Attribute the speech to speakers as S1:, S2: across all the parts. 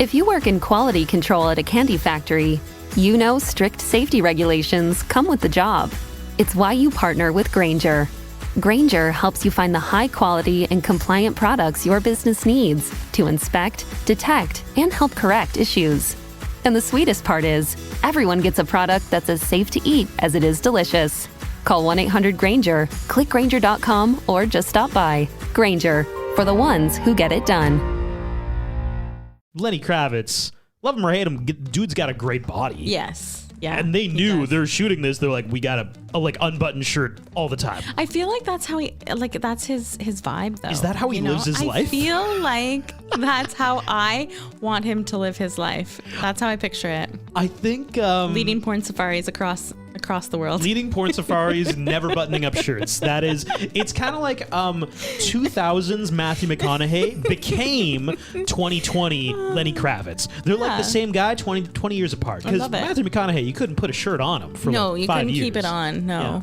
S1: If you work in quality control at a candy factory, you know strict safety regulations come with the job. It's why you partner with Grainger. Grainger helps you find the high-quality and compliant products your business needs to inspect, detect, and help correct issues. And the sweetest part is, everyone gets a product that's as safe to eat as it is delicious. Call 1-800-GRAINGER, click Grainger.com, or just stop by. Grainger, for the ones who get it done.
S2: Lenny Kravitz, love him or hate him, dude's got a great body.
S3: Yes. Yeah.
S2: And they knew they're shooting this. They're like, we got a like unbuttoned shirt all the time.
S3: I feel like that's how that's his vibe though.
S2: Is that how he lives his life?
S3: I feel like that's how I want him to live his life. That's how I picture it.
S2: I think
S3: leading porn safaris across the world.
S2: Leading porn safaris, never buttoning up shirts. It's kind of like 2000s Matthew McConaughey became 2020 Lenny Kravitz. They're like the same guy 20 years apart. Because Matthew McConaughey, you couldn't put a shirt on him for
S3: you
S2: 5 years.
S3: couldn't keep it on. No.
S2: Yeah.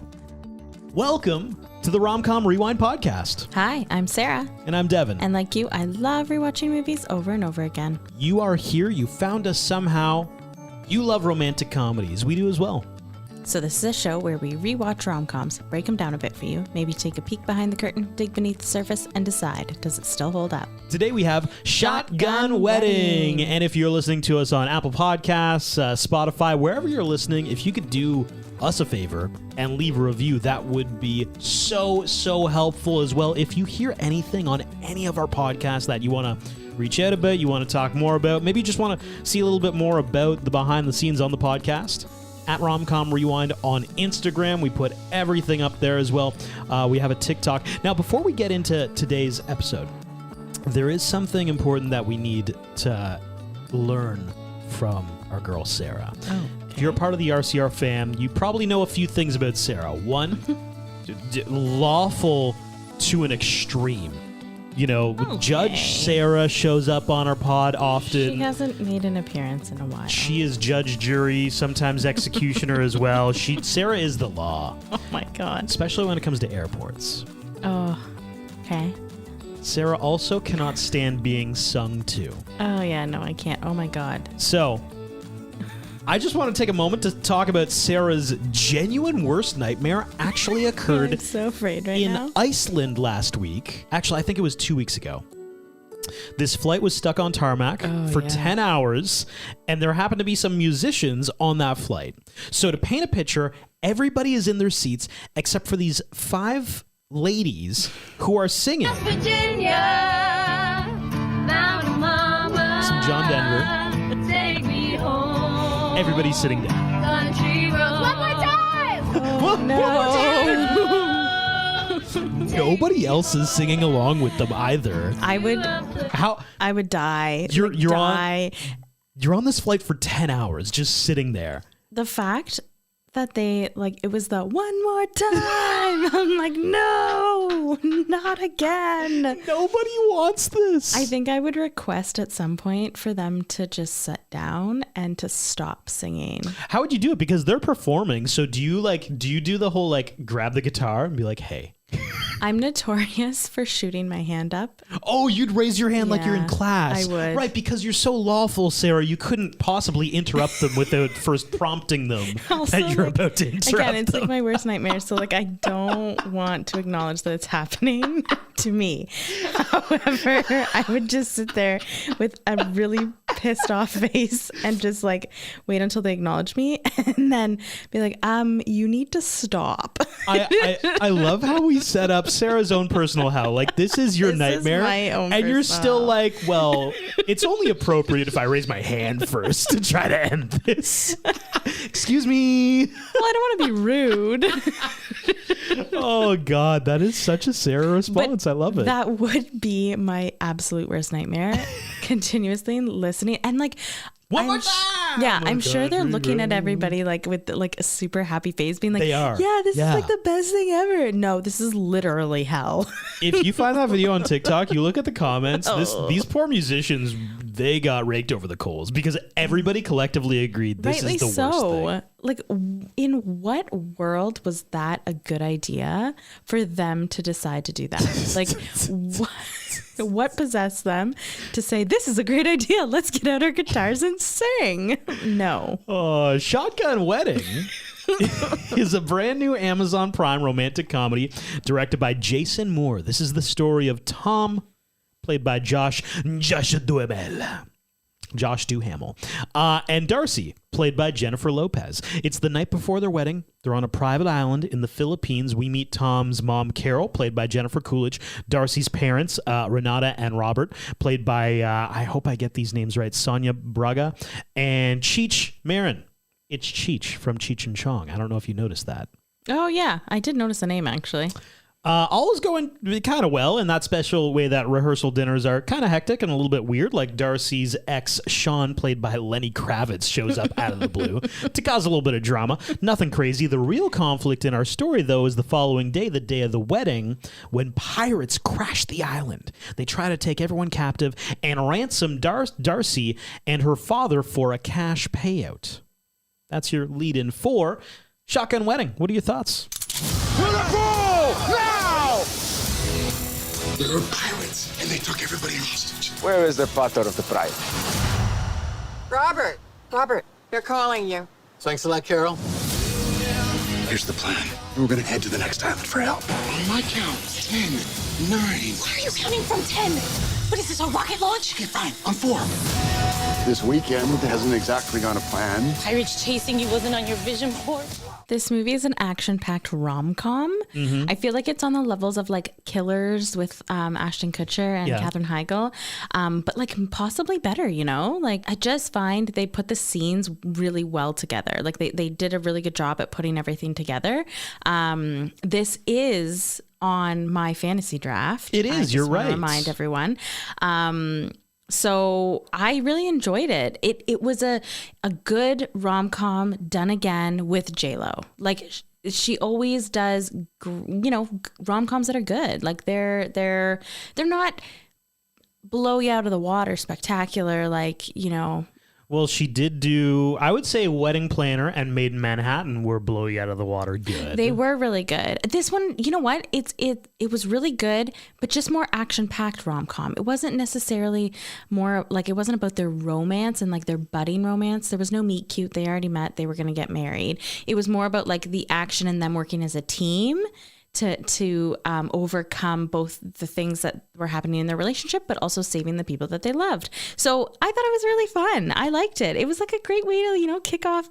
S2: Welcome to the Rom-Com Rewind podcast.
S3: Hi, I'm Sarah.
S2: And I'm Devin.
S3: And like you, I love rewatching movies over and over again.
S2: You are here. You found us somehow. You love romantic comedies. We do as well.
S3: So this is a show where we rewatch rom-coms, break them down a bit for you, maybe take a peek behind the curtain, dig beneath the surface, and decide, does it still hold up?
S2: Today we have Shotgun Wedding. And if you're listening to us on Apple Podcasts, Spotify, wherever you're listening, if you could do us a favor and leave a review, that would be so helpful as well. If you hear anything on any of our podcasts that you want to reach out about, you want to talk more about, maybe you just want to see a little bit more about the behind the scenes on the podcast, at Romcom Rewind on Instagram. We put everything up there as well. We have a TikTok. Now, before we get into today's episode, there is something important that we need to learn from our girl, Sarah.
S3: Oh, okay.
S2: If you're a part of the RCR fam, you probably know a few things about Sarah. One, lawful to an extreme. You know, Judge Sarah shows up on our pod often.
S3: She hasn't made an appearance in a while.
S2: She is judge, jury, sometimes executioner as well. Sarah is the law.
S3: Oh my God.
S2: Especially when it comes to airports.
S3: Oh, okay.
S2: Sarah also cannot stand being sung to.
S3: Oh yeah, no, I can't. Oh my God.
S2: So, I just want to take a moment to talk about Sarah's genuine worst nightmare actually occurred
S3: I'm so afraid right
S2: in
S3: now.
S2: Iceland last week. Actually, I think it was 2 weeks ago. This flight was stuck on tarmac for 10 hours, and there happened to be some musicians on that flight. So to paint a picture, everybody is in their seats except for these 5 ladies who are singing.
S4: Virginia, Mount Mama,
S2: some John Denver.
S4: take me home.
S2: Everybody's sitting down.
S4: Country road. One more time.
S3: Oh, no.
S2: Nobody else is singing along with them either.
S3: I would die.
S2: You're on this flight for 10 hours just sitting there.
S3: The fact that they it was the one more time. I'm like, no, not again.
S2: Nobody wants this.
S3: I think I would request at some point for them to just sit down and to stop singing.
S2: How would you do it? Because they're performing. So do you do the whole grab the guitar and be like, hey?
S3: I'm notorious for shooting my hand up.
S2: Oh, you'd raise your hand like you're in
S3: Yeah,
S2: class.
S3: I would.
S2: Right, because you're so lawful, Sarah, you couldn't possibly interrupt them without first prompting them
S3: Also,
S2: that you're about to interrupt
S3: Again, it's
S2: them.
S3: like my worst nightmare. So I don't want to acknowledge that it's happening to me. However, I would just sit there with a really pissed off face and just wait until they acknowledge me and then be like, you need to stop.
S2: I love how we set up Sarah's own personal hell. This is your
S3: This is
S2: nightmare.
S3: my own
S2: and you're
S3: personal
S2: still well, it's only appropriate if I raise my hand first to try to end this. Excuse me.
S3: Well, I don't want to be rude.
S2: Oh, God. That is such a Sarah response. I love it.
S3: That would be my absolute worst nightmare. Continuously listening and
S2: One more time!
S3: Yeah,
S2: Oh my
S3: I'm sure
S2: God,
S3: they're
S2: here
S3: looking
S2: we
S3: at
S2: go.
S3: everybody with a super happy face, being like,
S2: They are.
S3: Yeah, this
S2: Yeah.
S3: is the best thing ever. No, this is literally hell.
S2: If you find that video on TikTok, you look at the comments. These poor musicians, they got raked over the coals because everybody collectively agreed this
S3: Rightly
S2: is the worst thing.
S3: In what world was that a good idea for them to decide to do that? What? What possessed them to say, this is a great idea, let's get out our guitars and sing? No.
S2: Shotgun Wedding is a brand new Amazon Prime romantic comedy directed by Jason Moore. This is the story of Tom, played by Josh Duhamel. And Darcy, played by Jennifer Lopez. It's the night before their wedding. They're on a private island in the Philippines. We meet Tom's mom, Carol, played by Jennifer Coolidge. Darcy's parents, Renata and Robert, played by, I hope I get these names right, Sonia Braga. And Cheech Marin. It's Cheech from Cheech and Chong. I don't know if you noticed that.
S3: Oh, yeah. I did notice the name, actually.
S2: All is going kind of well in that special way that rehearsal dinners are kind of hectic and a little bit weird, like Darcy's ex, Sean, played by Lenny Kravitz, shows up out of the blue to cause a little bit of drama. Nothing crazy. The real conflict in our story, though, is the following day, the day of the wedding, when pirates crash the island. They try to take everyone captive and ransom Darcy and her father for a cash payout. That's your lead-in for Shotgun Wedding. What are your thoughts?
S5: To the pool! Now! There are pirates, and they took everybody hostage.
S6: Where is the father of the bride?
S7: Robert, they're calling you.
S8: Thanks a lot, Carol.
S5: Here's the plan. We're gonna head to the next island for help. On my count, 10, 9.
S9: Why are you counting from 10? What is this, a rocket launch?
S5: Okay, fine. On 4. This weekend hasn't exactly gone to plan.
S9: Pirates chasing you wasn't on your vision board.
S3: This movie is an action-packed rom-com.
S2: Mm-hmm.
S3: I feel like it's on the levels of like Killers with Ashton Kutcher and Katherine Heigl, but like possibly better, you know? Like I just find they put the scenes really well together. Like they did a really good job at putting everything together. This is on my fantasy draft.
S2: It is, you're right.
S3: Remind everyone. So I really enjoyed it. It was a good rom-com done again with J-Lo. Like she always does, rom-coms that are good. Like they're not blow you out of the water spectacular. Like,
S2: Well, she did do, I would say, Wedding Planner and Made in Manhattan were blow you out of the water good.
S3: They were really good. This one, you know what? It was really good, but just more action-packed rom-com. It wasn't necessarily more, like, it wasn't about their romance and, like, their budding romance. There was no meet cute. They already met. They were going to get married. It was more about, like, the action and them working as a team to overcome both the things that were happening in their relationship, but also saving the people that they loved. So I thought it was really fun. I liked it. It was like a great way to, kick off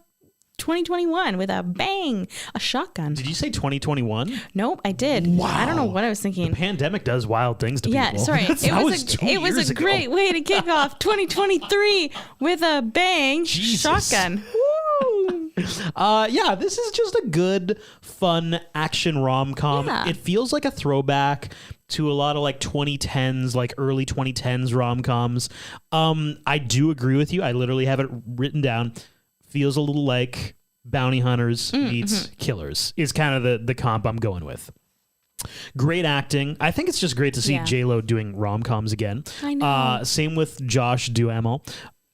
S3: 2021 with a bang, a shotgun.
S2: Did you say 2021?
S3: Nope, I did.
S2: Wow.
S3: I don't know what I was thinking.
S2: The pandemic does wild things to people.
S3: Yeah, sorry. It was a great way to kick off 2023 with a bang,
S2: Jesus.
S3: shotgun. Woo!
S2: This is just a good, fun action rom-com.
S3: Yeah.
S2: It feels like a throwback to a lot of like 2010s, like early 2010s rom-coms. I do agree with you. I literally have it written down. Feels a little like Bounty Hunters meets Killers is kind of the comp I'm going with. Great acting. I think it's just great to see J-Lo doing rom-coms again.
S3: I know.
S2: Same with Josh Duhamel.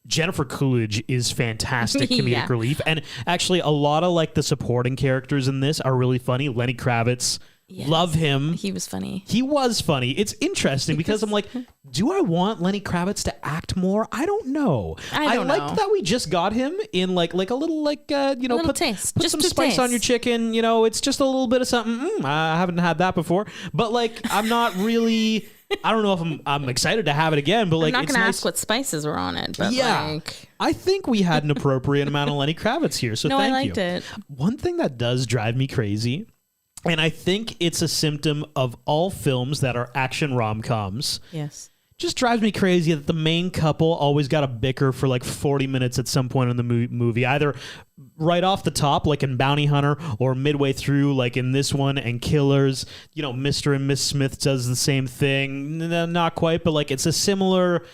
S2: Jennifer Coolidge is fantastic comedic relief. And actually, a lot of like the supporting characters in this are really funny. Lenny Kravitz, love him.
S3: He was funny.
S2: He was funny. It's interesting because I'm like, do I want Lenny Kravitz to act more? I don't know.
S3: I
S2: liked that we just got him in like a little
S3: little taste.
S2: Put
S3: Just
S2: some
S3: a
S2: spice
S3: taste.
S2: on your chicken. It's just a little bit of something. I haven't had that before. But like, I'm not really. I don't know if I'm excited to have it again, but like,
S3: I'm not
S2: it's
S3: going to
S2: nice.
S3: ask what spices were on it, but
S2: I think we had an appropriate amount of Lenny Kravitz here, so
S3: no,
S2: thank
S3: I liked
S2: you.
S3: it.
S2: One thing that does drive me crazy, and I think it's a symptom of all films that are action rom-coms,
S3: Yes.
S2: just drives me crazy that the main couple always got to bicker for like 40 minutes at some point in the movie, either right off the top, like in Bounty Hunter, or midway through, like in this one and Killers. Mr. and Miss Smith does the same thing. Not quite, but like it's a similar.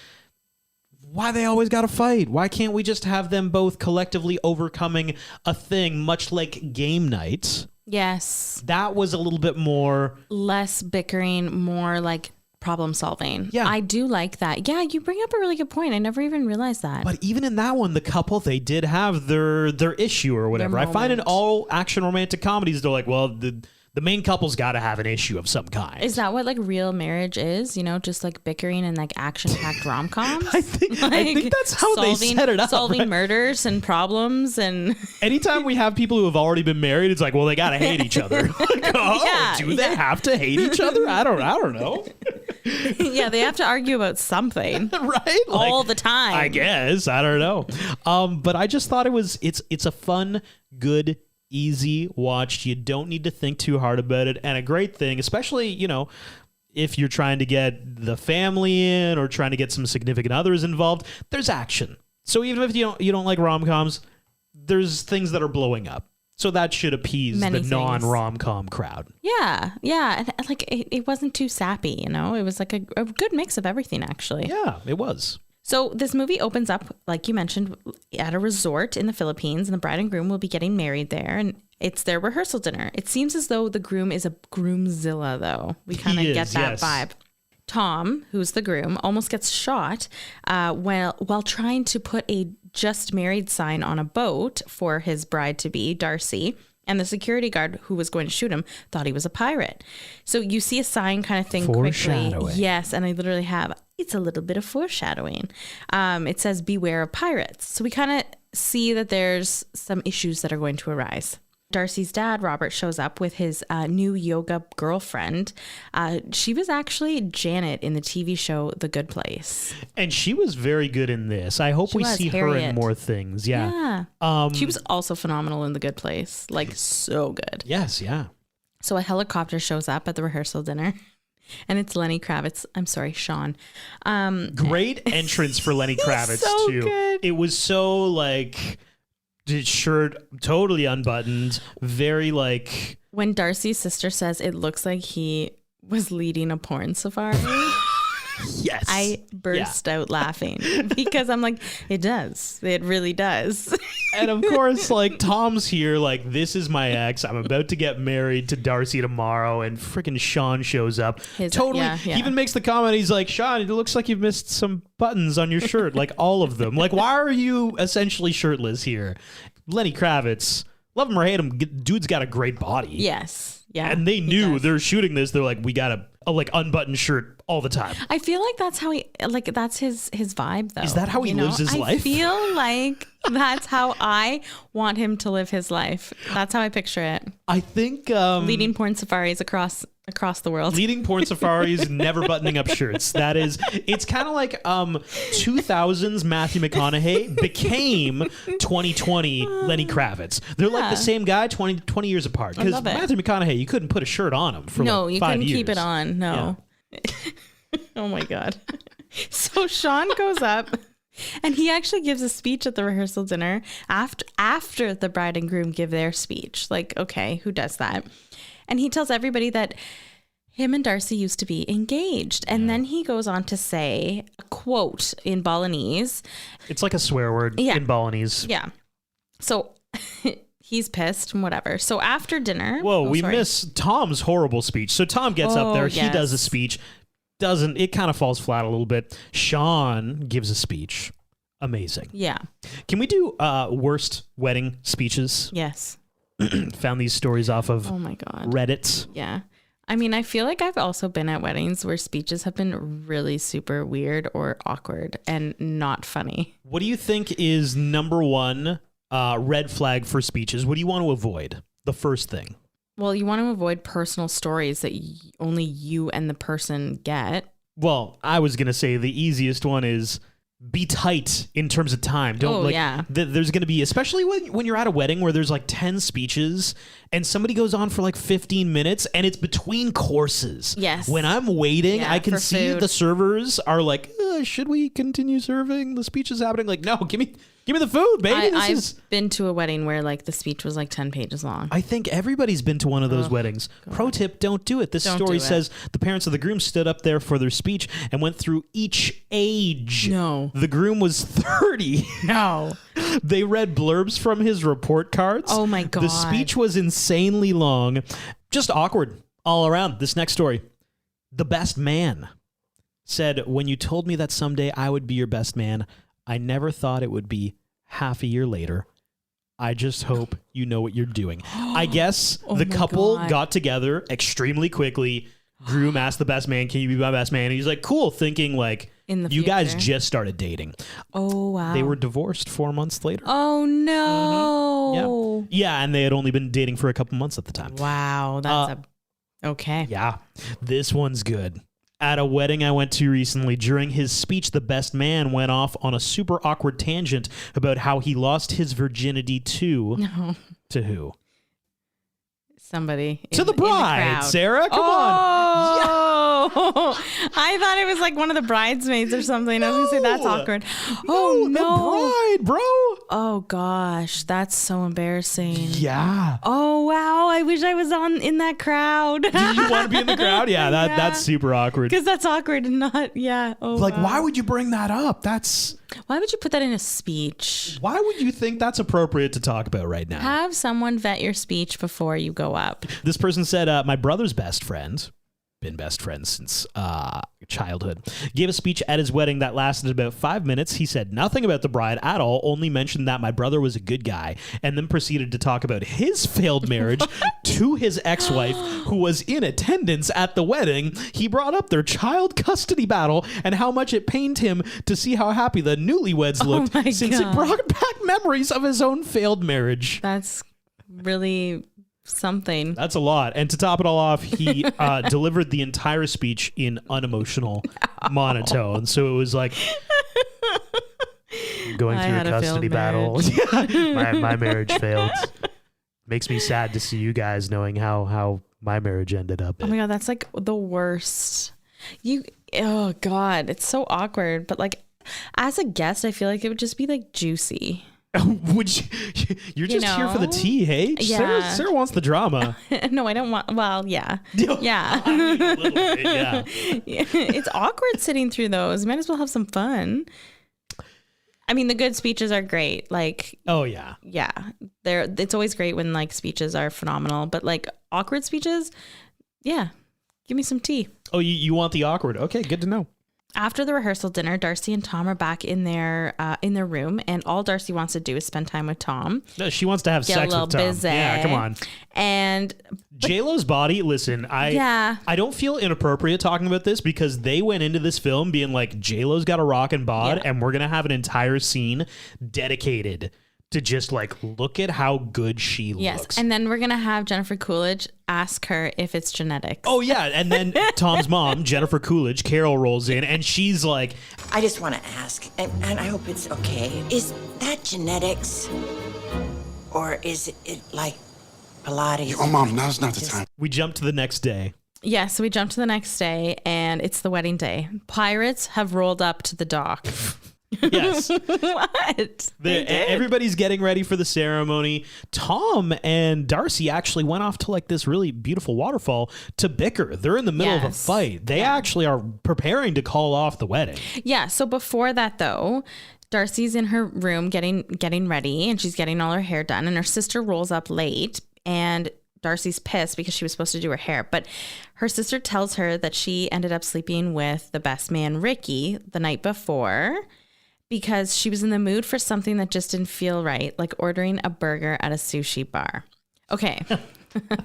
S2: Why they always got to fight? Why can't we just have them both collectively overcoming a thing, much like Game Night?
S3: Yes.
S2: That was a little bit more.
S3: Less bickering, more like problem solving.
S2: Yeah.
S3: I do like that. Yeah, you bring up a really good point. I never even realized that.
S2: But even in that one, the couple, they did have their issue or whatever. I find in
S3: moment.
S2: all action romantic comedies, they're like, well, the main couple's got to have an issue of some kind.
S3: Is that what like real marriage is? You know, just like bickering and like action-packed rom-coms?
S2: I think that's how they set it up.
S3: Solving
S2: right?
S3: murders and problems and...
S2: Anytime we have people who have already been married, it's like, well, they got to hate each other. Like, oh, do they have to hate each other? I don't know.
S3: Yeah, they have to argue about something.
S2: Right?
S3: All the time.
S2: I guess. I don't know. But I just thought it's a fun, good, easy watch. You don't need to think too hard about it. And a great thing, especially, you know, if you're trying to get the family in or trying to get some significant others involved, there's action. So even if you don't like rom-coms, there's things that are blowing up. So that should appease
S3: Many
S2: the
S3: things.
S2: non-rom-com crowd.
S3: Yeah. And like it wasn't too sappy, you know? It was like a good mix of everything, actually.
S2: Yeah, it was.
S3: So this movie opens up, like you mentioned, at a resort in the Philippines, and the bride and groom will be getting married there, and it's their rehearsal dinner. It seems as though the groom is a groomzilla, though. We kind of get that vibe. Tom, who's the groom, almost gets shot while trying to put a just married sign on a boat for his bride-to-be, Darcy. And the security guard who was going to shoot him thought he was a pirate. So you see a sign kind of thing quickly. Yes, and I literally have, it's a little bit of foreshadowing. It says, beware of pirates. So we kind of see that there's some issues that are going to arise. Darcy's dad, Robert, shows up with his new yoga girlfriend. She was actually Janet in the TV show The Good Place.
S2: And she was very good in this. I hope we see her in more things. Yeah.
S3: She was also phenomenal in The Good Place. Like, so good.
S2: Yes, yeah.
S3: So a helicopter shows up at the rehearsal dinner. And it's Lenny Kravitz. I'm sorry, Sean.
S2: Great entrance for Lenny Kravitz,
S3: so
S2: too.
S3: Good.
S2: It was so, like... His shirt totally unbuttoned, very like...
S3: When Darcy's sister says it looks like he was leading a porn safari,
S2: yes,
S3: I burst out laughing because I'm like, it does. It really does.
S2: And of course, like, Tom's here, like, this is my ex. I'm about to get married to Darcy tomorrow, and freaking Sean shows up. He even makes the comment, he's like, Sean, it looks like you've missed some buttons on your shirt, like all of them. Like, why are you essentially shirtless here? Lenny Kravitz, love him or hate him, dude's got a great body.
S3: Yes. Yeah.
S2: And they knew they're shooting this. They're like, we got a like unbuttoned shirt all the time.
S3: I feel like that's how that's his vibe, though.
S2: Is that how he lives his life?
S3: I feel like that's how I want him to live his life. That's how I picture it.
S2: I think
S3: leading porn safaris across the world.
S2: Leading porn safaris, never buttoning up shirts. That is, it's kind of like 2000s Matthew McConaughey became 2020 Lenny Kravitz. They're like the same guy 20 years apart. Because Matthew McConaughey, you couldn't put a shirt on him for
S3: you
S2: 5
S3: couldn't
S2: years.
S3: keep it on. No. Yeah. Oh my God. So Sean goes up and he actually gives a speech at the rehearsal dinner after the bride and groom give their speech. Like, okay, who does that? And he tells everybody that him and Darcy used to be engaged. And then he goes on to say a quote in Balinese.
S2: It's like a swear word in Balinese.
S3: Yeah. So he's pissed and whatever. So after dinner...
S2: Whoa, we miss Tom's horrible speech. So Tom gets up there. He does a speech. It kind of falls flat a little bit. Sean gives a speech. Amazing.
S3: Yeah.
S2: Can we do worst wedding speeches?
S3: Yes.
S2: Found these stories off of
S3: oh my God.
S2: Reddit.
S3: Yeah. I mean, I feel like I've also been at weddings where speeches have been really super weird or awkward and not funny.
S2: What do you think is number one red flag for speeches? What do you want to avoid? The first thing.
S3: Well, you want to avoid personal stories that only you and the person get.
S2: Well, I was going to say the easiest one is be tight in terms of time. There's going to be, especially when you're at a wedding where there's like 10 speeches and somebody goes on for like 15 minutes and it's between courses.
S3: Yes.
S2: When I'm waiting, I can see
S3: food.
S2: The servers are like, should we continue serving? The speech is happening. Like, no, give me the food, baby.
S3: I've been to a wedding where like the speech was like 10 pages long.
S2: I think everybody's been to one of those weddings. God. Pro tip, don't do it. This story says the parents of the groom stood up there for their speech and went through each age.
S3: No.
S2: The groom was 30.
S3: No.
S2: They read blurbs from his report cards.
S3: Oh my God.
S2: The speech was insanely long. Just awkward all around. This next story. The best man said, when you told me that someday I would be your best man, I never thought it would be half a year later. I just hope you know what you're doing. I guess
S3: Oh
S2: the
S3: my
S2: couple
S3: God.
S2: got together extremely quickly. Groom asked the best man, can you be my best man? And he's like, cool, thinking like,
S3: In the
S2: you guys
S3: future.
S2: just started dating.
S3: Oh, wow.
S2: They were divorced 4 months later.
S3: Oh, no.
S2: Yeah, and they had only been dating for a couple months at the time.
S3: Wow. That's okay.
S2: Yeah, this one's good. At a wedding I went to recently, during his speech, the best man went off on a super awkward tangent about how he lost his virginity to who?
S3: Somebody.
S2: To the
S3: in the
S2: bride,
S3: crowd.
S2: Sarah. Come on.
S3: Oh, I thought it was like one of the bridesmaids or something. I was going to say that's
S2: No.
S3: awkward. Oh, no.
S2: The bride, bro.
S3: Oh, gosh. That's so embarrassing.
S2: Yeah.
S3: Oh, wow. I wish I was in that crowd.
S2: Did you want to be in the crowd? Yeah,
S3: Yeah.
S2: that's super awkward.
S3: Because that's awkward and not, yeah. Oh,
S2: Like,
S3: wow.
S2: why would you bring that up?
S3: Why would you put that in a speech?
S2: Why would you think that's appropriate to talk about right now?
S3: Have someone vet your speech before you go up.
S2: This person said, my brother's best friend, been best friends since childhood, gave a speech at his wedding that lasted about 5 minutes. He said nothing about the bride at all, only mentioned that my brother was a good guy, and then proceeded to talk about his failed marriage to his ex-wife, who was in attendance at the wedding. He brought up their child custody battle and how much it pained him to see how happy the newlyweds looked,
S3: my
S2: since it
S3: God.
S2: brought back memories of his own failed marriage.
S3: That's really something.
S2: That's a lot. And to top it all off, he delivered the entire speech in unemotional monotone. So it was like going
S3: I
S2: through
S3: had
S2: a
S3: a
S2: custody
S3: failed
S2: battle. my marriage failed. Makes me sad to see you guys knowing how my marriage ended up.
S3: Oh my God, that's like the worst. Oh God, it's so awkward. But like, as a guest, I feel like it would just be like juicy.
S2: Would you're just here for the
S3: know?
S2: tea, hey?
S3: Yeah.
S2: Sarah wants the drama.
S3: No, I don't want. Well, yeah, yeah.
S2: I mean, a little bit, yeah.
S3: It's awkward sitting through those. Might as well have some fun. I mean, the good speeches are great. Like,
S2: Oh yeah.
S3: yeah, it's always great when like speeches are phenomenal. But like awkward speeches, yeah, give me some tea.
S2: Oh, you want the awkward? Okay, good to know.
S3: After the rehearsal dinner, Darcy and Tom are back in their room, and all Darcy wants to do is spend time with Tom.
S2: No, she wants to have
S3: Get a
S2: sex
S3: little
S2: with Tom.
S3: busy.
S2: Yeah, come on.
S3: And
S2: J-Lo's body, listen,
S3: Yeah.
S2: I don't feel inappropriate talking about this because they went into this film being like, J-Lo's got a rockin' bod,
S3: Yeah.
S2: and we're going to have an entire scene dedicated to just like, look at how good she
S3: yes,
S2: looks.
S3: and then we're gonna have Jennifer Coolidge ask her if it's genetics.
S2: Oh, yeah. And then Tom's mom, Jennifer Coolidge, Carol, rolls in, and she's like,
S8: I just want to ask, and I hope it's okay. Is that genetics? Or is it like Pilates?
S5: Oh, Mom, now's not the time.
S2: we jump to the next day.
S3: Yeah, so we jump to the next day, and it's the wedding day. Pirates have rolled up to the dock.
S2: Yes.
S3: What?
S2: Everybody's getting ready for the ceremony. Tom and Darcy actually went off to like this really beautiful waterfall to bicker. They're in the middle of a
S3: Yes.
S2: fight. They actually are preparing to call off the wedding.
S3: Yeah, so before that though, Darcy's in her room getting ready, and she's getting all her hair done, and her sister rolls up late, and Darcy's pissed because she was supposed to do her hair, but her sister tells her that she ended up sleeping with the best man, Ricky, the night before because she was in the mood for something that just didn't feel right, like ordering a burger at a sushi bar. Okay.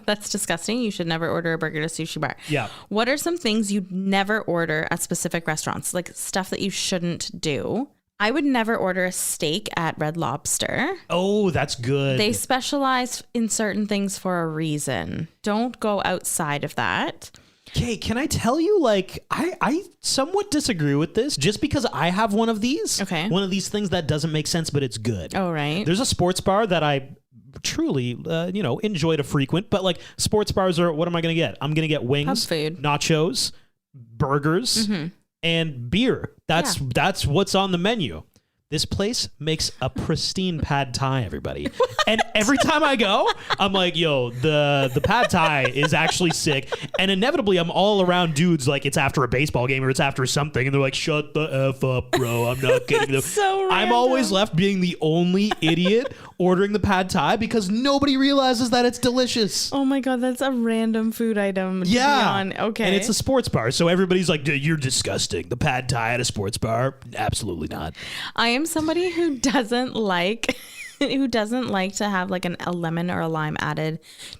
S3: That's disgusting. You should never order a burger at a sushi bar.
S2: Yeah.
S3: What are some things you'd never order at specific restaurants? Like stuff that you shouldn't do. I would never order a steak at Red Lobster.
S2: Oh, that's good.
S3: They specialize in certain things for a reason. Don't go outside of that.
S2: Okay, can I tell you, like, I somewhat disagree with this just because I have one of these.
S3: Okay.
S2: One of these things that doesn't make sense, but it's good.
S3: Oh, right.
S2: There's a sports bar that I truly, enjoy to frequent, but like sports bars are, what am I going to get? I'm going to get wings,
S3: Pub food.
S2: nachos, burgers, and beer. That's what's on the menu. This place makes a pristine pad thai, everybody. And every time I go, I'm like, yo, the pad thai is actually sick. And inevitably, I'm all around dudes like it's after a baseball game or it's after something. And they're like, shut the F up, bro. I'm not getting them.
S3: So
S2: I'm always left being the only idiot ordering the pad thai because nobody realizes that it's delicious.
S3: Oh my God, that's a random food item. to be
S2: Yeah.
S3: on. Okay.
S2: And it's a sports bar. So everybody's like, dude, you're disgusting. The pad thai at a sports bar? Absolutely not.
S3: I am somebody who doesn't like who doesn't like to have like a lemon or a lime added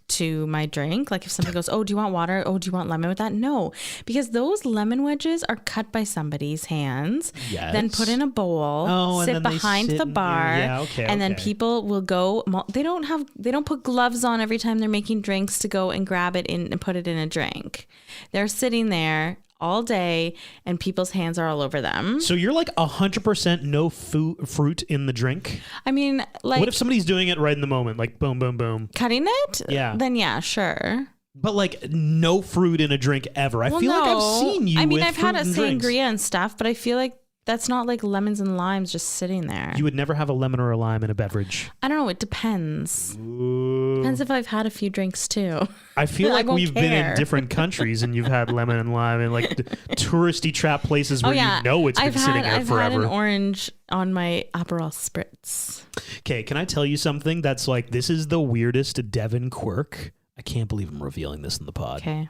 S3: to my drink. Like if somebody goes, oh, do you want water? Oh, do you want lemon with that? No, because those lemon wedges are cut by somebody's hands, then put in a bowl, sit behind the bar, and then people will go. They don't put gloves on every time they're making drinks to go and grab it in and put it in a drink. They're sitting there all day and people's hands are all over them.
S2: So you're like 100% no fruit in the drink?
S3: I mean, like...
S2: What if somebody's doing it right in the moment? Like boom, boom, boom.
S3: Cutting it?
S2: Yeah.
S3: Then yeah, sure.
S2: But like no fruit in a drink ever. I feel like I've seen you with
S3: I've
S2: fruit
S3: had a
S2: in
S3: sangria
S2: drinks.
S3: and stuff, but I feel like that's not like lemons and limes just sitting there.
S2: You would never have a lemon or a lime in a beverage.
S3: I don't know. It depends.
S2: Ooh.
S3: Depends if I've had a few drinks too.
S2: I feel like we've been in
S3: care.
S2: different countries and you've had lemon and lime in like touristy trap places where you know it's been sitting there
S3: I've
S2: forever.
S3: had an orange on my Aperol Spritz.
S2: Okay, can I tell you something that's like, this is the weirdest Devin quirk? I can't believe I'm revealing this in the pod.
S3: Okay.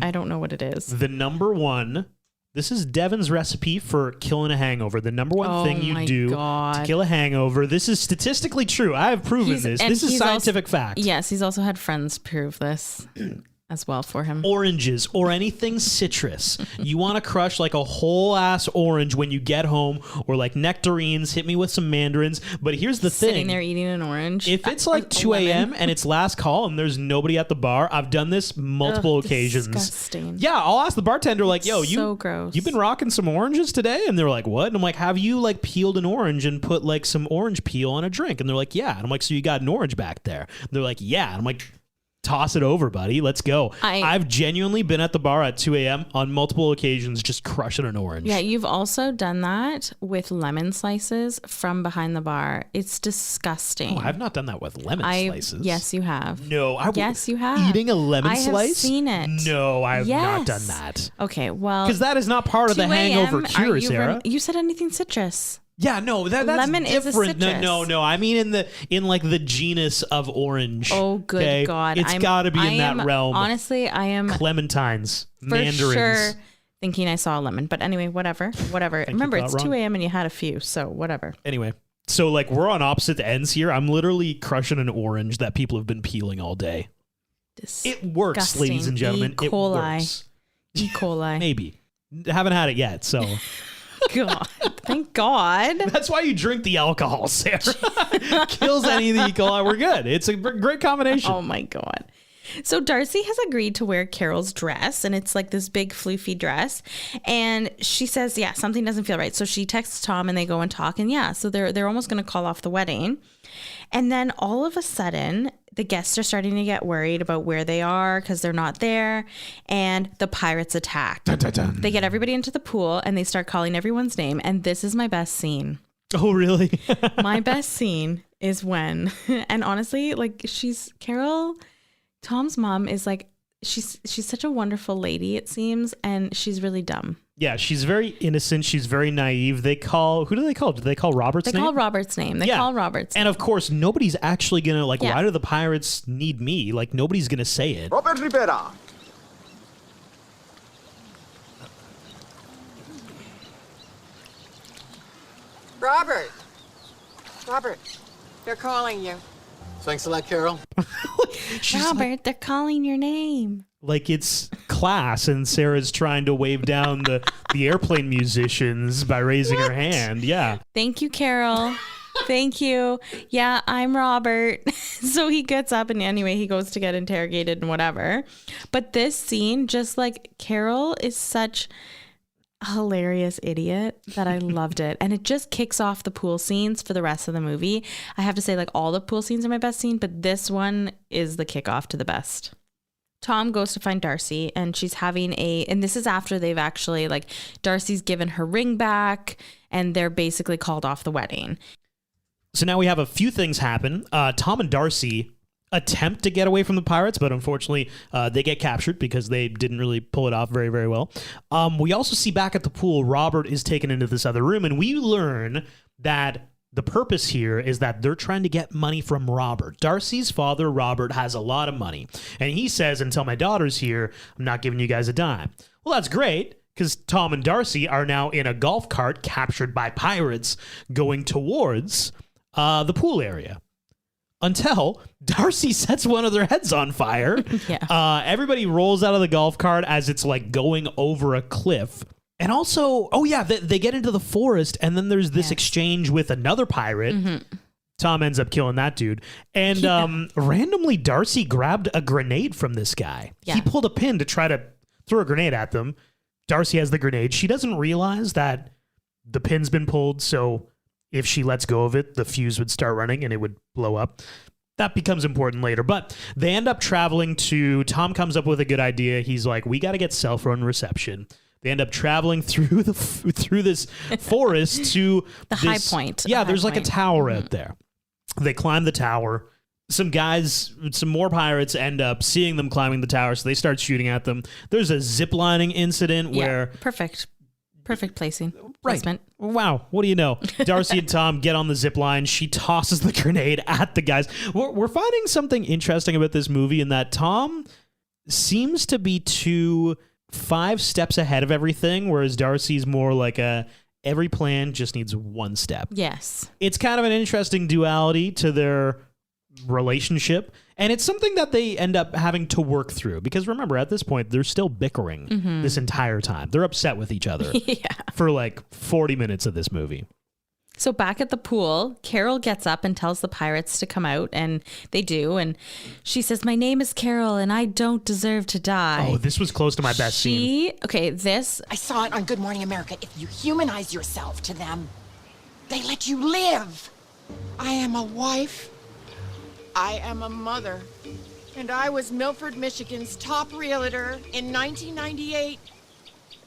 S3: I don't know what it is.
S2: The number one, this is Devin's recipe for killing a hangover. The number one thing you do to kill a hangover. This is statistically true. I have proven this. This is scientific fact.
S3: Yes, he's also had friends prove this as well for him.
S2: Oranges or anything citrus. You want to crush like a whole ass orange when you get home, or like nectarines. Hit me with some mandarins. But here's the thing.
S3: Sitting there eating an orange.
S2: If it's like 2 a.m. and it's last call and there's nobody at the bar, I've done this multiple occasions.
S3: Disgusting.
S2: Yeah, I'll ask the bartender like, yo,
S3: so gross.
S2: You've been rocking some oranges today? And they're like, what? And I'm like, have you like peeled an orange and put like some orange peel on a drink? And they're like, yeah. And I'm like, so you got an orange back there? And they're like, yeah. And I'm like, toss it over, buddy. Let's go. I've genuinely been at the bar at 2 a.m. on multiple occasions just crushing an orange.
S3: Yeah, you've also done that with lemon slices from behind the bar. It's disgusting.
S2: Oh, I've not done that with lemon slices.
S3: Yes, you have.
S2: No,
S3: yes, you have.
S2: Eating a lemon slice?
S3: I have seen it.
S2: No, I have not done that.
S3: Okay, well,
S2: because that is not part of the hangover cure, Sarah.
S3: You said anything citrus.
S2: Yeah, no, that's
S3: lemon
S2: different.
S3: is a citrus.
S2: No. I mean in like the genus of orange.
S3: Oh, good God.
S2: It's got to be in that realm.
S3: Honestly, I am
S2: clementines,
S3: for
S2: mandarins.
S3: Sure thinking I saw a lemon, but anyway, whatever. Remember, it's 2 a.m. and you had a few, so whatever.
S2: Anyway, so like we're on opposite ends here. I'm literally crushing an orange that people have been peeling all day. It works, ladies and gentlemen.
S3: E. coli.
S2: It works.
S3: E. coli.
S2: Maybe. Haven't had it yet, so.
S3: God, thank God.
S2: That's why you drink the alcohol, Sarah. Kills any of the E. coli. We're good. It's a great combination.
S3: Oh my God. So Darcy has agreed to wear Carol's dress, and it's like this big floofy dress. And she says, yeah, something doesn't feel right. So she texts Tom and they go and talk. And yeah, so they're almost going to call off the wedding. And then all of a sudden, the guests are starting to get worried about where they are because they're not there. And the pirates attack. Dun, dun, dun. They get everybody into the pool and they start calling everyone's name. And this is my best scene.
S2: Oh, really?
S3: My best scene is when, and honestly, like Carol, Tom's mom is like, she's such a wonderful lady, it seems. And she's really dumb.
S2: Yeah, she's very innocent. She's very naive. Who do they call? Do they call Robert's name?
S3: They call Robert's name. They call Robert's name.
S2: And of course, nobody's actually going to why do the pirates need me? Like, nobody's going to say it.
S6: Robert Rivera.
S7: Robert, they're calling you.
S5: Thanks a lot, Carol.
S3: Robert, they're calling your name.
S2: Like it's class, and Sarah's trying to wave down the airplane musicians by raising her hand. Yeah.
S3: Thank you, Carol. Thank you. Yeah, I'm Robert. So he gets up and anyway, he goes to get interrogated and whatever. But this scene, just like Carol is such a hilarious idiot that I loved it. And it just kicks off the pool scenes for the rest of the movie. I have to say, like, all the pool scenes are my best scene, but this one is the kickoff to the best. Tom goes to find Darcy and she's having and this is after they've actually, like, Darcy's given her ring back and they're basically called off the wedding.
S2: So now we have a few things happen. Tom and Darcy attempt to get away from the pirates, but unfortunately they get captured because they didn't really pull it off very, very well. We also see back at the pool, Robert is taken into this other room and we learn that the purpose here is that they're trying to get money from Robert. Darcy's father, Robert, has a lot of money. And he says, until my daughter's here, I'm not giving you guys a dime. Well, that's great, because Tom and Darcy are now in a golf cart captured by pirates going towards the pool area. Until Darcy sets one of their heads on fire.
S3: Yeah.
S2: Everybody rolls out of the golf cart as it's like going over a cliff. And also, they get into the forest, and then there's this exchange with another pirate. Mm-hmm. Tom ends up killing that dude. And randomly, Darcy grabbed a grenade from this guy. Yeah. He pulled a pin to try to throw a grenade at them. Darcy has the grenade. She doesn't realize that the pin's been pulled, so if she lets go of it, the fuse would start running and it would blow up. That becomes important later. But they end up traveling to... Tom comes up with a good idea. He's like, we got to get cell phone reception. They end up traveling through this forest to
S3: the high point.
S2: Yeah, there's like a tower out there. They climb the tower. Some more pirates end up seeing them climbing the tower, so they start shooting at them. There's a ziplining incident where...
S3: Perfect placement.
S2: Wow, what do you know? Darcy and Tom get on the zip line. She tosses the grenade at the guys. We're finding something interesting about this movie in that Tom seems to be 5 steps ahead of everything, whereas Darcy's more like every plan just needs one step.
S3: Yes. It's
S2: kind of an interesting duality to their relationship, and it's something that they end up having to work through, because remember, at this point they're still bickering this entire time. They're upset with each other for like 40 minutes of this movie.
S3: So back at the pool, Carol gets up and tells the pirates to come out, and they do, and she says, my name is Carol and I don't deserve to die.
S2: Oh, this was close to my best scene.
S9: I saw it on Good Morning America. If you humanize yourself to them, they let you live.
S7: I am a wife. I am a mother. And I was Milford, Michigan's top realtor in 1998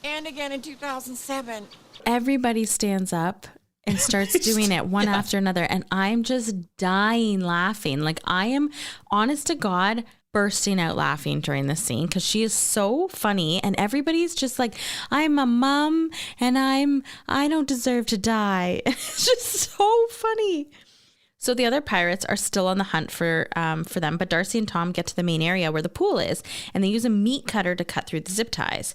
S7: and again in 2007.
S3: Everybody stands up and starts doing it one after another. And I'm just dying laughing. Like, I am, honest to God, bursting out laughing during this scene because she is so funny. And everybody's just like, I'm a mom and I don't deserve to die. It's just so funny. So the other pirates are still on the hunt for them, but Darcy and Tom get to the main area where the pool is, and they use a meat cutter to cut through the zip ties.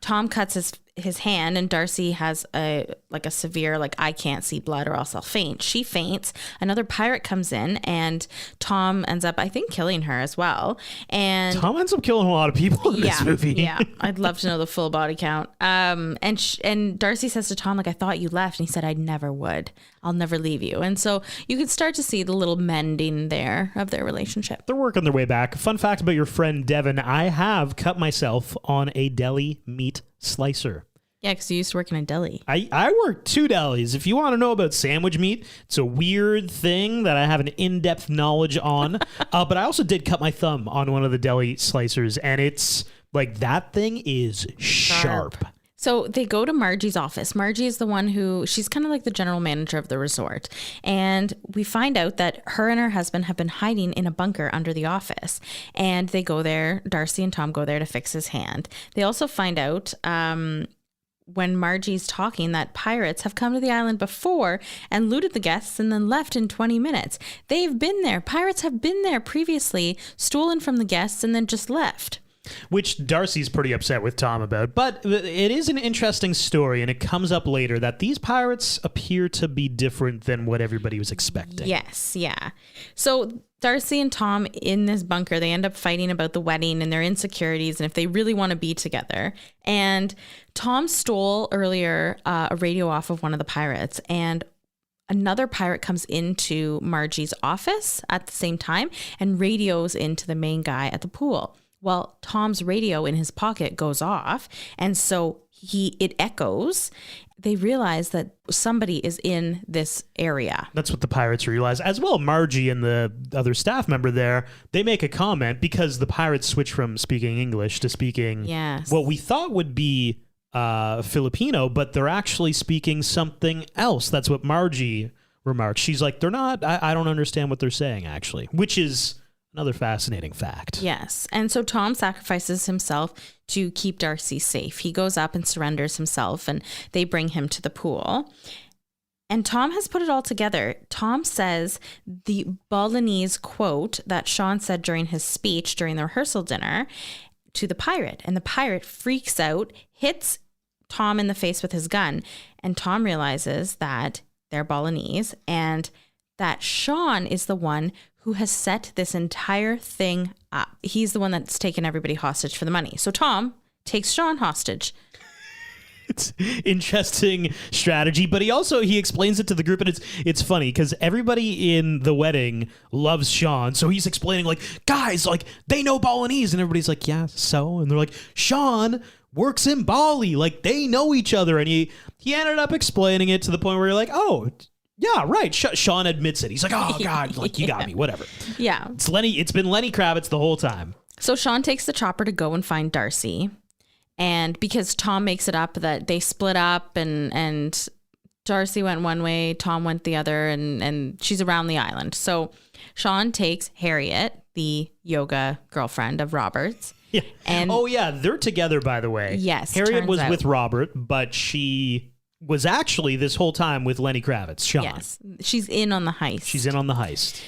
S3: Tom cuts his hand, and Darcy has a severe, I can't see blood or else I'll faint. She faints. Another pirate comes in, and Tom ends up, I think, killing her as well. And
S2: Tom ends up killing a lot of people in this movie.
S3: Yeah, I'd love to know the full body count. And Darcy says to Tom, I thought you left. And he said, I never would. I'll never leave you. And so you could start to see the little mending there of their relationship.
S2: They're working their way back. Fun fact about your friend Devin, I have cut myself on a deli meat slicer.
S3: Yeah, because you used to work in a deli.
S2: I worked 2 delis. If you want to know about sandwich meat, it's a weird thing that I have an in-depth knowledge on. But I also did cut my thumb on one of the deli slicers, and it's that thing is sharp.
S3: So they go to Margie's office. Margie is the one she's kind of like the general manager of the resort. And we find out that her and her husband have been hiding in a bunker under the office. And they go there, Darcy and Tom go there to fix his hand. They also find out when Margie's talking that pirates have come to the island before and looted the guests and then left in 20 minutes. They've been there. Pirates have been there previously, stolen from the guests and then just left.
S2: Which Darcy's pretty upset with Tom about. But it is an interesting story, and it comes up later that these pirates appear to be different than what everybody was expecting.
S3: Yes, yeah. So Darcy and Tom in this bunker, they end up fighting about the wedding and their insecurities and if they really want to be together. And Tom stole earlier a radio off of one of the pirates, and another pirate comes into Margie's office at the same time and radios into the main guy at the pool. Well, Tom's radio in his pocket goes off, and so it echoes. They realize that somebody is in this area.
S2: That's what the pirates realize. As well, Margie and the other staff member there, they make a comment because the pirates switch from speaking English to speaking what we thought would be Filipino, but they're actually speaking something else. That's what Margie remarks. She's like, they're not, I don't understand what they're saying, actually, which is another fascinating fact.
S3: Yes. And so Tom sacrifices himself to keep Darcy safe. He goes up and surrenders himself, and they bring him to the pool. And Tom has put it all together. Tom says the Balinese quote that Sean said during his speech during the rehearsal dinner to the pirate. And the pirate freaks out, hits Tom in the face with his gun. And Tom realizes that their bolognese, and that Sean is the one who has set this entire thing up. He's the one that's taken everybody hostage for the money. So Tom takes Sean hostage.
S2: It's interesting strategy, but he explains it to the group, and it's funny because everybody in the wedding loves Sean, so he's explaining like, guys, like they know Balinese, and everybody's like, yeah, so, and they're like, Sean works in Bali, like they know each other, and he ended up explaining it to the point where you're like, oh, yeah, right. Sean admits it. He's like, oh God, like you got me, whatever.
S3: Yeah,
S2: it's been Lenny Kravitz the whole time.
S3: So Sean takes the chopper to go and find Darcy. And because Tom makes it up that they split up and Darcy went one way, Tom went the other, and she's around the island. So Sean takes Harriet, the yoga girlfriend of Robert's.
S2: Yeah.
S3: And
S2: they're together, by the way.
S3: Yes.
S2: Harriet was with Robert, but she was actually this whole time with Lenny Kravitz, Sean.
S3: Yes. She's in on the heist.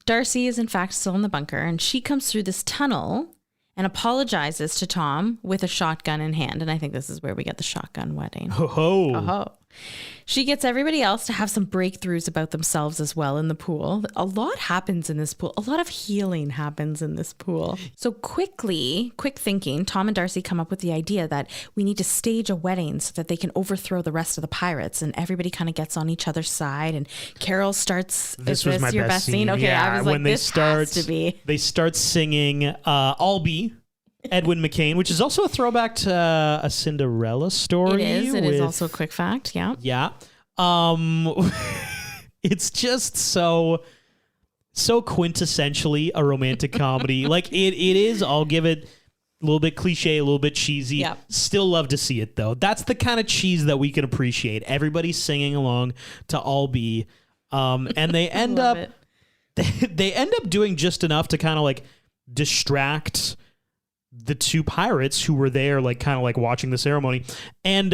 S3: Darcy is in fact still in the bunker, and she comes through this tunnel and apologizes to Tom with a shotgun in hand. And I think this is where we get the shotgun wedding.
S2: Oh.
S3: She gets everybody else to have some breakthroughs about themselves as well in the pool. A lot happens in this pool. A lot of healing happens in this pool. So quick thinking, Tom and Darcy come up with the idea that we need to stage a wedding so that they can overthrow the rest of the pirates. And everybody kind of gets on each other's side. And Carol starts,
S2: this was my
S3: your best scene? Okay,
S2: yeah,
S3: I was like,
S2: when
S3: this has to be.
S2: They start singing I'll Be, Edwin McCain, which is also a throwback to a Cinderella story.
S3: It is also a quick fact. Yeah.
S2: Yeah. It's just so quintessentially a romantic comedy. Like it is, I'll give it a little bit cliche, a little bit cheesy.
S3: Yep.
S2: Still love to see it though. That's the kind of cheese that we can appreciate. Everybody singing along to I'll Be. And they end up they end up doing just enough to kind of like distract the two pirates who were there, like kind of like watching the ceremony. And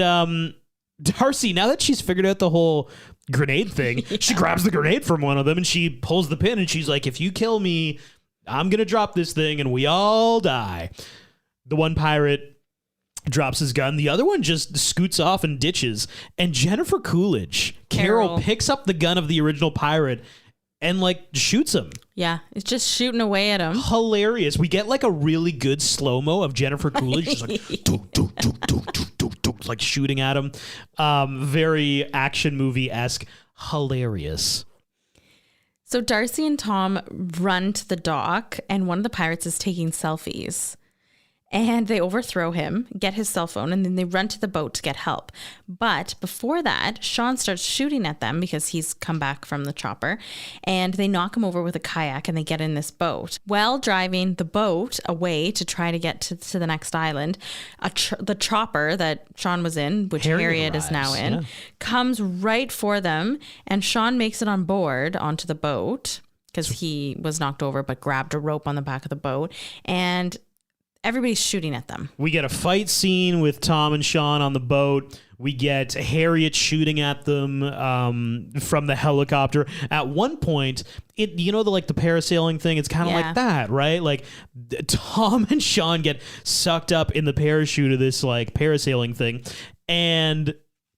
S2: Darcy, now that she's figured out the whole grenade thing, she grabs the grenade from one of them and she pulls the pin and she's like, if you kill me, I'm gonna drop this thing and we all die. The one pirate drops his gun, the other one just scoots off and ditches, and Jennifer Coolidge, Carol picks up the gun of the original pirate and like shoots him.
S3: Yeah, it's just shooting away at him.
S2: Hilarious. We get like a really good slow-mo of Jennifer Coolidge just like like shooting at him. Very action movie-esque. Hilarious.
S3: So Darcy and Tom run to the dock, and one of the pirates is taking selfies. And they overthrow him, get his cell phone, and then they run to the boat to get help. But before that, Sean starts shooting at them because he's come back from the chopper, and they knock him over with a kayak and they get in this boat. While driving the boat away to try to get to the next island, the chopper that Sean was in, which Harriet is now in, comes right for them, and Sean makes it on board onto the boat because he was knocked over but grabbed a rope on the back of the boat, and everybody's shooting at them.
S2: We get a fight scene with Tom and Sean on the boat. We get Harriet shooting at them from the helicopter. At one point, the parasailing thing, it's kind of like that, right? Like Tom and Sean get sucked up in the parachute of this like parasailing thing, and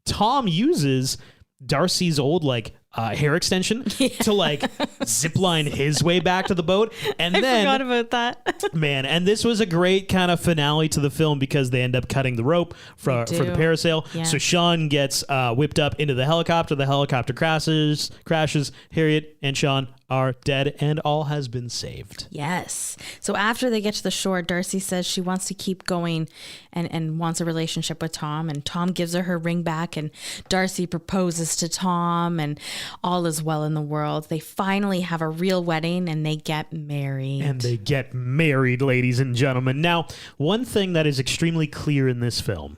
S2: Tom uses Darcy's old like hair extension to like zip line his way back to the boat. And I
S3: forgot about that.
S2: Man, and this was a great kind of finale to the film because they end up cutting the rope for the parasail. Yeah. So Sean gets whipped up into the helicopter crashes. Harriet and Sean are dead and all has been saved.
S3: Yes. So after they get to the shore, Darcy says she wants to keep going and wants a relationship with Tom, and Tom gives her ring back, and Darcy proposes to Tom, and all is well in the world. They finally have a real wedding and they get married.
S2: And they get married, ladies and gentlemen. Now, one thing that is extremely clear in this film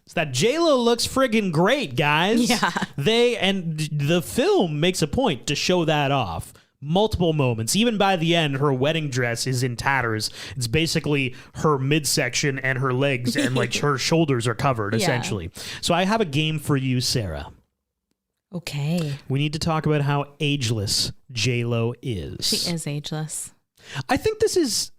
S2: is that J-Lo looks friggin' great, guys.
S3: Yeah.
S2: The film makes a point to show that off. Multiple moments. Even by the end, her wedding dress is in tatters. It's basically her midsection and her legs and like her shoulders are covered, essentially. So I have a game for you, Sarah.
S3: Okay.
S2: We need to talk about how ageless J-Lo is.
S3: She is ageless.
S2: I think there's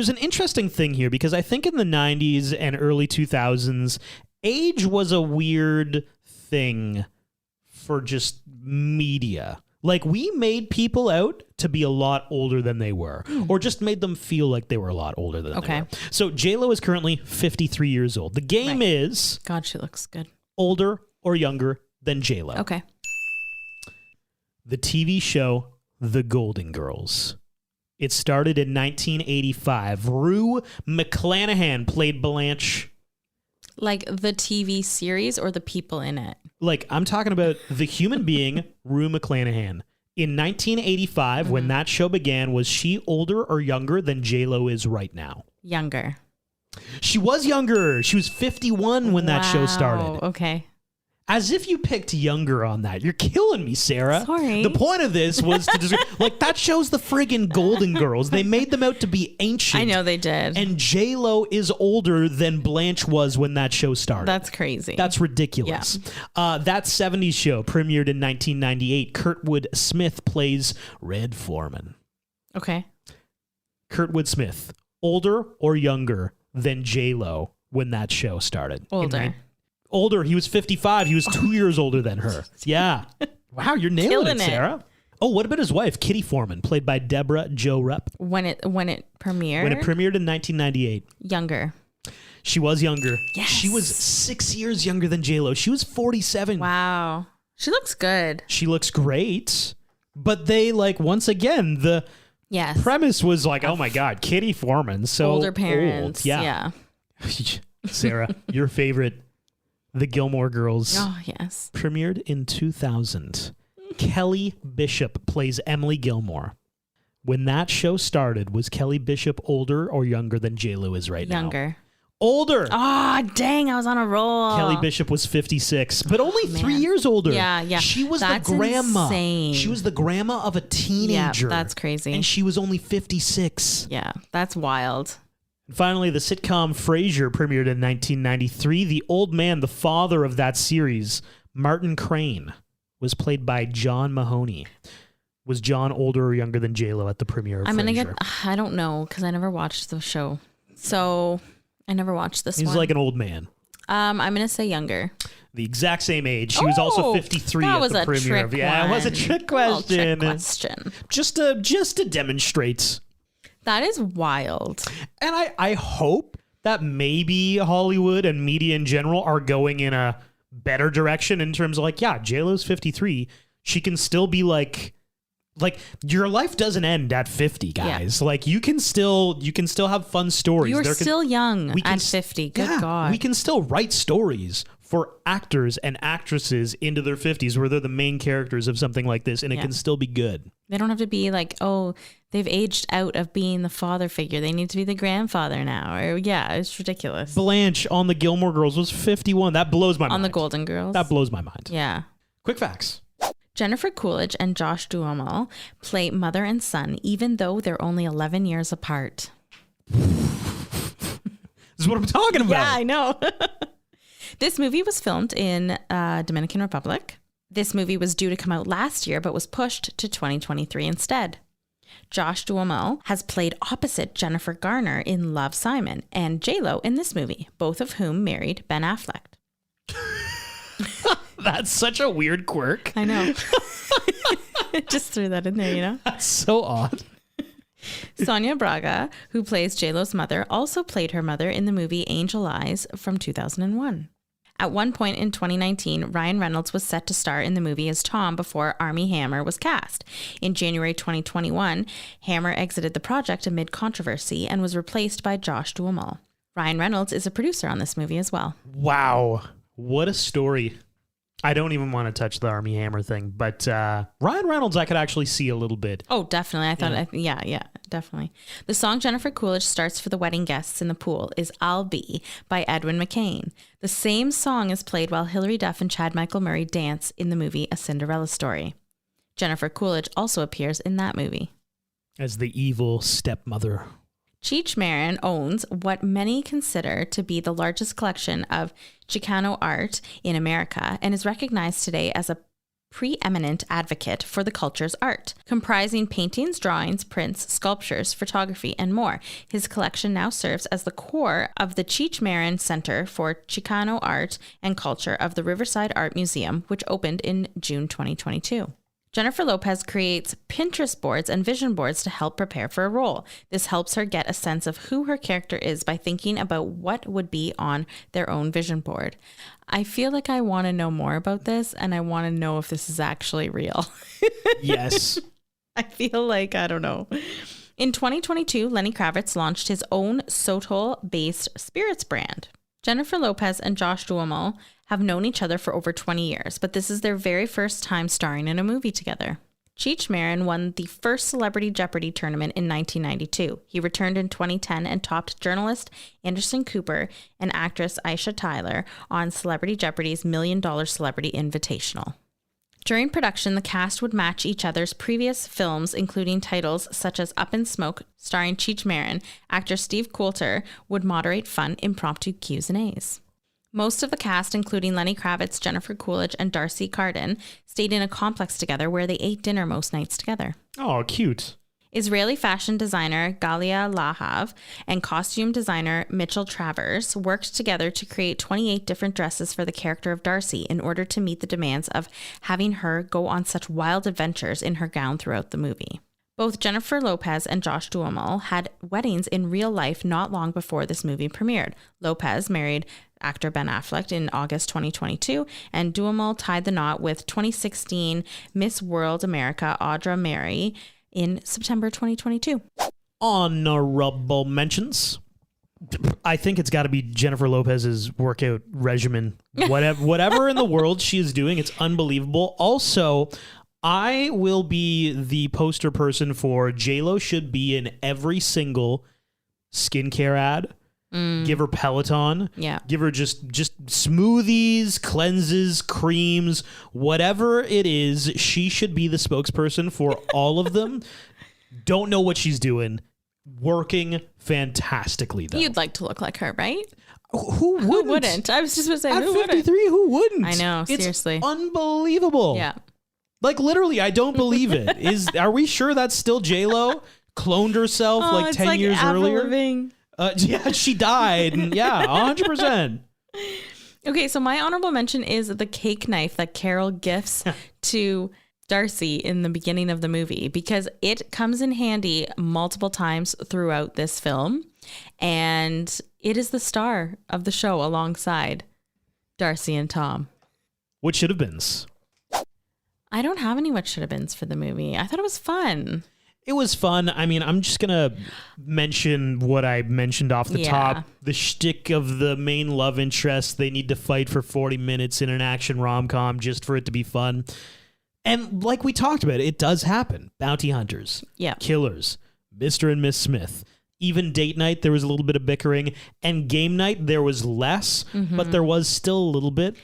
S2: an interesting thing here because I think in the 90s and early 2000s, age was a weird thing for just media. Like, we made people out to be a lot older than they were, or just made them feel like they were a lot older than they were. So J-Lo is currently 53 years old. The game is...
S3: God, she looks good.
S2: Older or younger than J-Lo.
S3: Okay.
S2: The TV show The Golden Girls. It started in 1985. Rue McClanahan played Blanche.
S3: Like the TV series or the people in it?
S2: Like, I'm talking about the human being, Rue McClanahan. In 1985, when that show began, was she older or younger than J-Lo is right now?
S3: Younger.
S2: She was younger. She was 51 when that show started.
S3: Okay.
S2: As if you picked younger on that. You're killing me, Sarah.
S3: Sorry.
S2: The point of this was to just, like, that shows the friggin' Golden Girls. They made them out to be ancient.
S3: I know they did.
S2: And J-Lo is older than Blanche was when that show started.
S3: That's crazy.
S2: That's ridiculous. That 70s show premiered in 1998. Kurtwood Smith plays Red Foreman.
S3: Okay.
S2: Kurtwood Smith, older or younger than J-Lo when that show started? Older. He was 55. He was 2 years older than her. Yeah. Wow, you're nailing
S3: Killing
S2: it, Sarah. Oh, what about his wife, Kitty Foreman, played by Deborah Jo Rupp?
S3: When it premiered?
S2: When it premiered in 1998.
S3: Younger.
S2: She was younger.
S3: Yes.
S2: She was 6 years younger than J-Lo. She was 47.
S3: Wow. She looks good.
S2: She looks great. But they, like, once again, the premise was like, oh my God, Kitty Foreman. So
S3: older parents.
S2: Old. Yeah. Sarah, your favorite, The Gilmore Girls.
S3: Oh, yes.
S2: Premiered in 2000. Kelly Bishop plays Emily Gilmore. When that show started, was Kelly Bishop older or younger than J-Lo is right now?
S3: Younger.
S2: Older.
S3: Oh, dang. I was on a roll.
S2: Kelly Bishop was 56, but only 3 years older.
S3: Yeah.
S2: She was
S3: That's
S2: the grandma.
S3: insane.
S2: She was the grandma of a teenager.
S3: Yeah, that's crazy.
S2: And she was only 56.
S3: Yeah, that's wild.
S2: And finally, the sitcom Frasier premiered in 1993. The old man, the father of that series, Martin Crane, was played by John Mahoney. Was John older or younger than J-Lo at the premiere of Frasier?
S3: I don't know, because I never watched the show. So I never watched this one.
S2: He's like an old man.
S3: I'm going to say younger.
S2: The exact same age. She was also 53 at the premiere. Yeah, it was a trick question. Just to demonstrate.
S3: That is wild.
S2: And I hope that maybe Hollywood and media in general are going in a better direction in terms of like, yeah, J-Lo's 53. She can still be like your life doesn't end at 50, guys. Yeah. Like you can still have fun stories.
S3: You're still young at 50. Good God.
S2: We can still write stories for actors and actresses into their 50s where they're the main characters of something like this, and it can still be good.
S3: They don't have to be like, oh, they've aged out of being the father figure. They need to be the grandfather now. Or it's ridiculous.
S2: Blanche on the Gilmore Girls was 51. That blows my mind.
S3: On the Golden Girls?
S2: That blows my mind.
S3: Yeah.
S2: Quick facts.
S3: Jennifer Coolidge and Josh Duhamel play mother and son, even though they're only 11 years apart.
S2: This is what I'm talking about.
S3: Yeah, I know. This movie was filmed in Dominican Republic. This movie was due to come out last year, but was pushed to 2023 instead. Josh Duhamel has played opposite Jennifer Garner in Love, Simon and J-Lo in this movie, both of whom married Ben Affleck.
S2: That's such a weird quirk.
S3: I know. Just threw that in there, you know?
S2: That's so odd.
S3: Sonia Braga, who plays J-Lo's mother, also played her mother in the movie Angel Eyes from 2001. At one point in 2019, Ryan Reynolds was set to star in the movie as Tom before Armie Hammer was cast. In January 2021, Hammer exited the project amid controversy and was replaced by Josh Duhamel. Ryan Reynolds is a producer on this movie as well.
S2: Wow. What a story. I don't even want to touch the Armie Hammer thing, but Ryan Reynolds I could actually see a little bit.
S3: Oh, definitely. I thought, yeah, definitely. The song Jennifer Coolidge starts for the wedding guests in the pool is I'll Be by Edwin McCain. The same song is played while Hilary Duff and Chad Michael Murray dance in the movie A Cinderella Story. Jennifer Coolidge also appears in that movie
S2: as the evil stepmother.
S3: Cheech Marin owns what many consider to be the largest collection of Chicano art in America and is recognized today as a preeminent advocate for the culture's art, comprising paintings, drawings, prints, sculptures, photography, and more. His collection now serves as the core of the Cheech Marin Center for Chicano Art and Culture of the Riverside Art Museum, which opened in June 2022. Jennifer Lopez creates Pinterest boards and vision boards to help prepare for a role. This helps her get a sense of who her character is by thinking about what would be on their own vision board. I feel like I want to know more about this, and I want to know if this is actually real.
S2: Yes.
S3: I feel like, I don't know. In 2022, Lenny Kravitz launched his own Sotol-based spirits brand. Jennifer Lopez and Josh Duhamel have known each other for over 20 years, but this is their very first time starring in a movie together. Cheech Marin won the first Celebrity Jeopardy tournament in 1992. He returned in 2010 and topped journalist Anderson Cooper and actress Aisha Tyler on Celebrity Jeopardy's $1 Million Celebrity Invitational. During production, the cast would match each other's previous films, including titles such as Up in Smoke, starring Cheech Marin. Actor Steve Coulter would moderate fun, impromptu Q&As. Most of the cast, including Lenny Kravitz, Jennifer Coolidge, and Darcy Carden, stayed in a complex together where they ate dinner most nights together.
S2: Oh, cute.
S3: Israeli fashion designer Galia Lahav and costume designer Mitchell Travers worked together to create 28 different dresses for the character of Darcy in order to meet the demands of having her go on such wild adventures in her gown throughout the movie. Both Jennifer Lopez and Josh Duhamel had weddings in real life not long before this movie premiered. Lopez married actor Ben Affleck in August 2022, and Duhamel tied the knot with 2016 Miss World America Audra Mary in September 2022.
S2: Honorable mentions. I think it's got to be Jennifer Lopez's workout regimen. Whatever in the world she is doing, it's unbelievable. Also, I will be the poster person for J-Lo should be in every single skincare ad. Give her Peloton.
S3: Yeah.
S2: Give her just smoothies, cleanses, creams, whatever it is. She should be the spokesperson for all of them. Don't know what she's doing. Working fantastically, though.
S3: You'd like to look like her, right?
S2: Who wouldn't?
S3: Who wouldn't? I was just going to say,
S2: At
S3: who
S2: 53,
S3: wouldn't?
S2: who wouldn't?
S3: I know,
S2: It's
S3: seriously.
S2: unbelievable.
S3: Yeah.
S2: Like, literally, I don't believe it. Are we sure that's still J-Lo? Cloned herself like 10 years earlier?
S3: Living.
S2: Yeah, she died. And yeah, 100%.
S3: Okay, so my honorable mention is the cake knife that Carol gifts to Darcy in the beginning of the movie, because it comes in handy multiple times throughout this film, and it is the star of the show alongside Darcy and Tom.
S2: What should have been?
S3: I don't have any what should have beens for the movie. I thought it was fun.
S2: It was fun. I mean, I'm just going to mention what I mentioned off the top. The shtick of the main love interest. They need to fight for 40 minutes in an action rom-com just for it to be fun. And like we talked about, it does happen. Bounty hunters.
S3: Yeah.
S2: Killers. Mr. and Miss Smith. Even date night, there was a little bit of bickering. And game night, there was less, but there was still a little bit.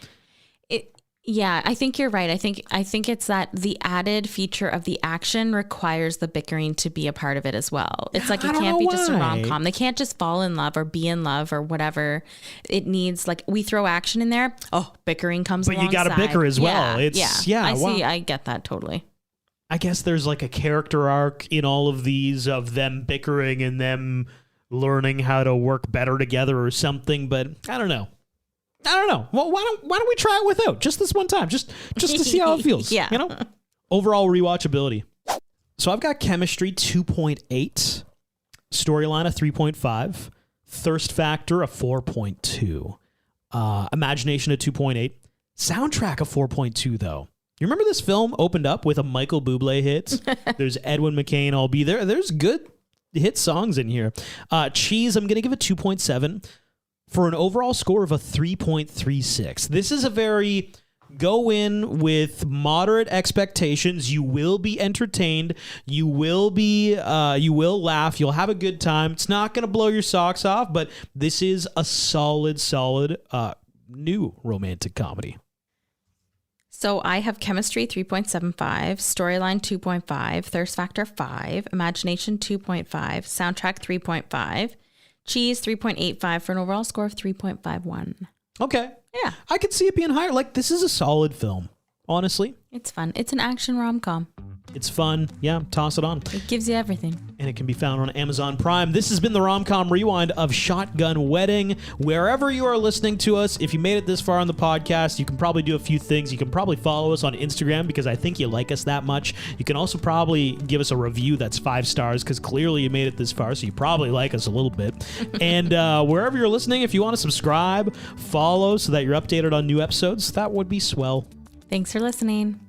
S3: Yeah, I think you're right. I think it's that the added feature of the action requires the bickering to be a part of it as well. It's like it can't be just a rom-com. They can't just fall in love or be in love or whatever. It needs, like, we throw action in there. Oh, bickering comes alongside.
S2: But you got to bicker as well.
S3: Yeah. I get that totally.
S2: I guess there's like a character arc in all of these of them bickering and them learning how to work better together or something, but I don't know. Well, why don't we try it without? Just this one time. Just to see how it feels.
S3: Yeah.
S2: You know? Overall rewatchability. So I've got chemistry 2.8, storyline a 3.5, thirst factor a 4.2, imagination a 2.8, soundtrack a 4.2 though. You remember this film opened up with a Michael Bublé hit? There's Edwin McCain, I'll Be There. There's good hit songs in here. Cheese, I'm going to give it 2.7. For an overall score of a 3.36. This is a very go in with moderate expectations. You will be entertained. You will laugh. You'll have a good time. It's not going to blow your socks off, but this is a solid new romantic comedy.
S3: So I have chemistry 3.75, storyline 2.5, thirst factor 5, imagination 2.5, soundtrack 3.5. Cheese 3.85 for an overall score of 3.51.
S2: Okay.
S3: Yeah.
S2: I could see it being higher. Like, this is a solid film, honestly.
S3: It's fun. It's an action rom-com.
S2: It's fun. Yeah, toss it on.
S3: It gives you everything.
S2: And it can be found on Amazon Prime. This has been the Rom-Com Rewind of Shotgun Wedding. Wherever you are listening to us, if you made it this far on the podcast, you can probably do a few things. You can probably follow us on Instagram because I think you like us that much. You can also probably give us a review that's 5 stars because clearly you made it this far, so you probably like us a little bit. And wherever you're listening, if you want to subscribe, follow so that you're updated on new episodes, that would be swell.
S3: Thanks for listening.